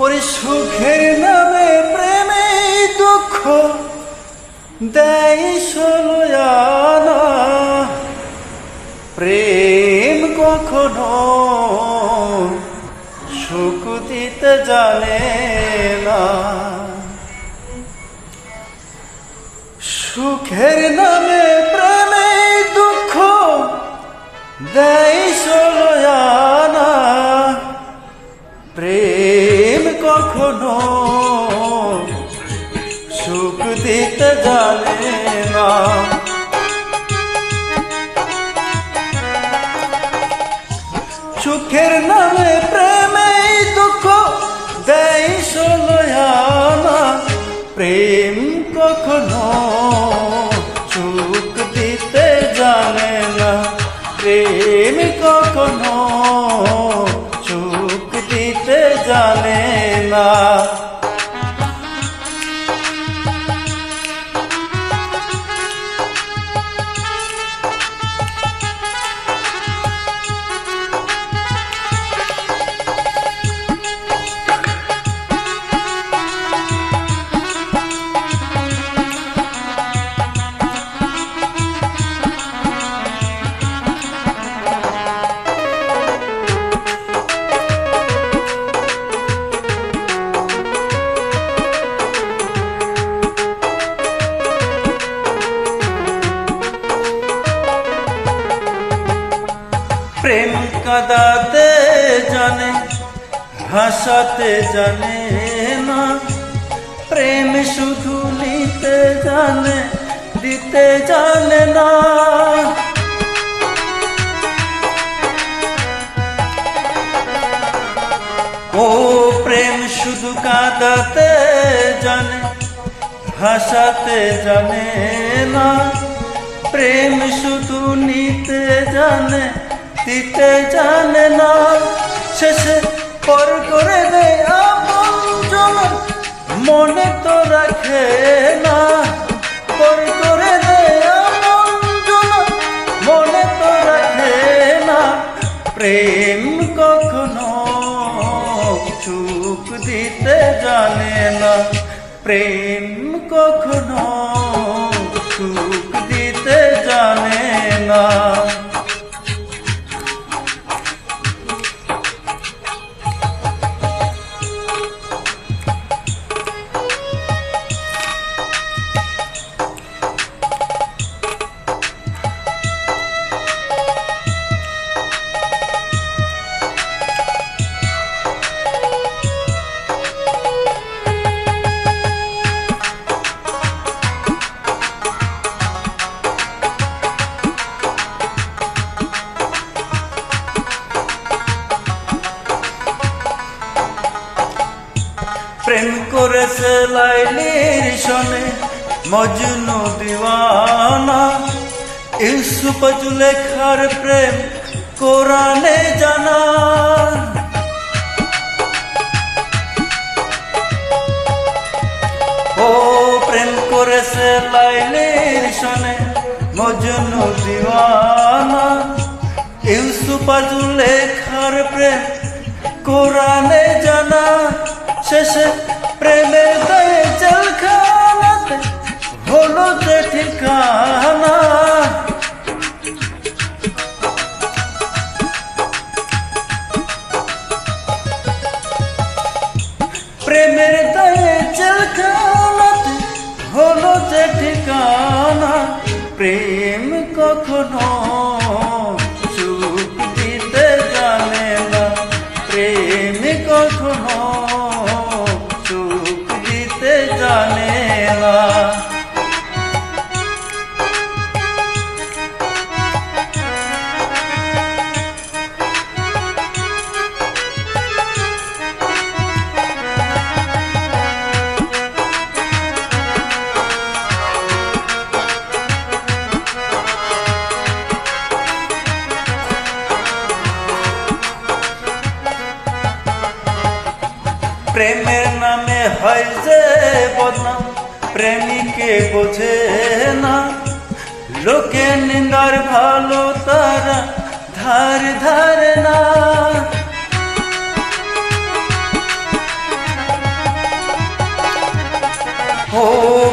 ওই সুখের নামে প্রেমে দুঃখ দেয় ষোলোয়ানা। প্রেম কখনো সুখ দিতে জানে না। সুখের নামে প্রেমে দুঃখ দেয় ষোলোয়ানা। প্রেম কখনো সুখ দিতে জানে না। সুখের নামে প্রেমে দুঃখ দেয় ষোলোয়ানা। প্রেম কখনো সুখ দিতে জানে না। প্রেম কখনো সুখ দিতে জানে না। প্রেম কাঁদাতে জানে ভাসাতে জানে না। প্রেম শুধু নিতে জানে দিতে জানে না। ও প্রেম শুধু কাঁদাতে জানে ভাসাতে জানে না। প্রেম শুধু নিতে জানে দিতে জানে না। শেষে পর করে দেয় আপনজন মনে তো রাখে না। পর করে দেয় আপনজন মনে তো রাখে না। প্রেম কখনো সুখ দিতে জানে না। প্রেম কখনো সুখ দিতে জানে না। প্রেম করেছে লাইলির সনে মজনু দিওয়ানা। ইউসুফ জুলেখার প্রেম কোরআনে জানা। ও প্রেম করেছে লাইলির সনে মজনু দিওয়ানা। ইউসুফ জুলেখার প্রেম কোরআনে জানা। শেষে প্রেমের গায়ে জেলখানাতে হলো যে ঠিকানা। প্রেমের গায়ে জেলখানাতে হলো যে ঠিকানা। প্রেম কখনো সুখ দিতে জানে না। প্রেম কখনো সুখ দিতে জানে না। প্রেমের নামে হয় যে বদনাম প্রেমিকে বোঝে না। লোকে নিন্দার ভালো তারা ধার ধারে না। ও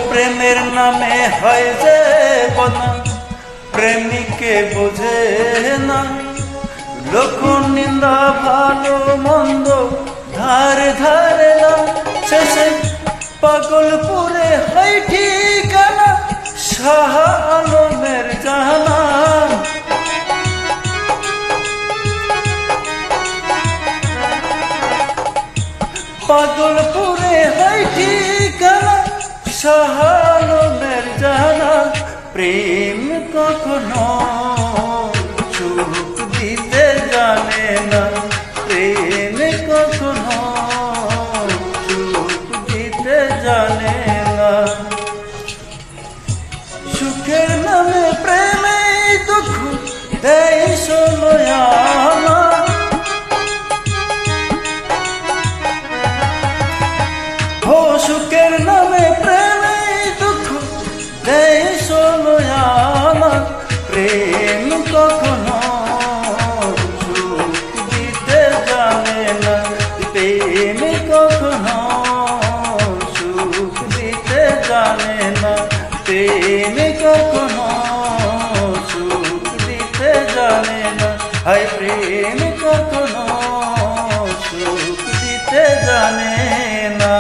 প্রেমের নামে হয় যে বদনাম, প্রেমিকে বোঝে না লোক নিন্দা, ভালো মন্দ ধারে ধারে না, শেষে পাগলপুরে হয় ঠিকানা শাহ আলমের জাহানা। পাগলপুরে হয় ঠিকানা শাহ আলমের জাহানা। প্রেম কখনো সুখ দিতে জানে না, প্রেম কখনো সুখ দিতে জানে না। সুখের নামে প্রেমে দুঃখ দেয় সলয়ানা, ও সুখের নামে প্রেমে দুঃখ দেয় সলয়ানা। প্রেম কখনো সুখ দিতে জানে না, প্রেম কখনো সুখ দিতে জানে না, প্রেম কখনো সুখ দিতে জানে না। হায় প্রেম কখনো সুখ দিতে জানে না।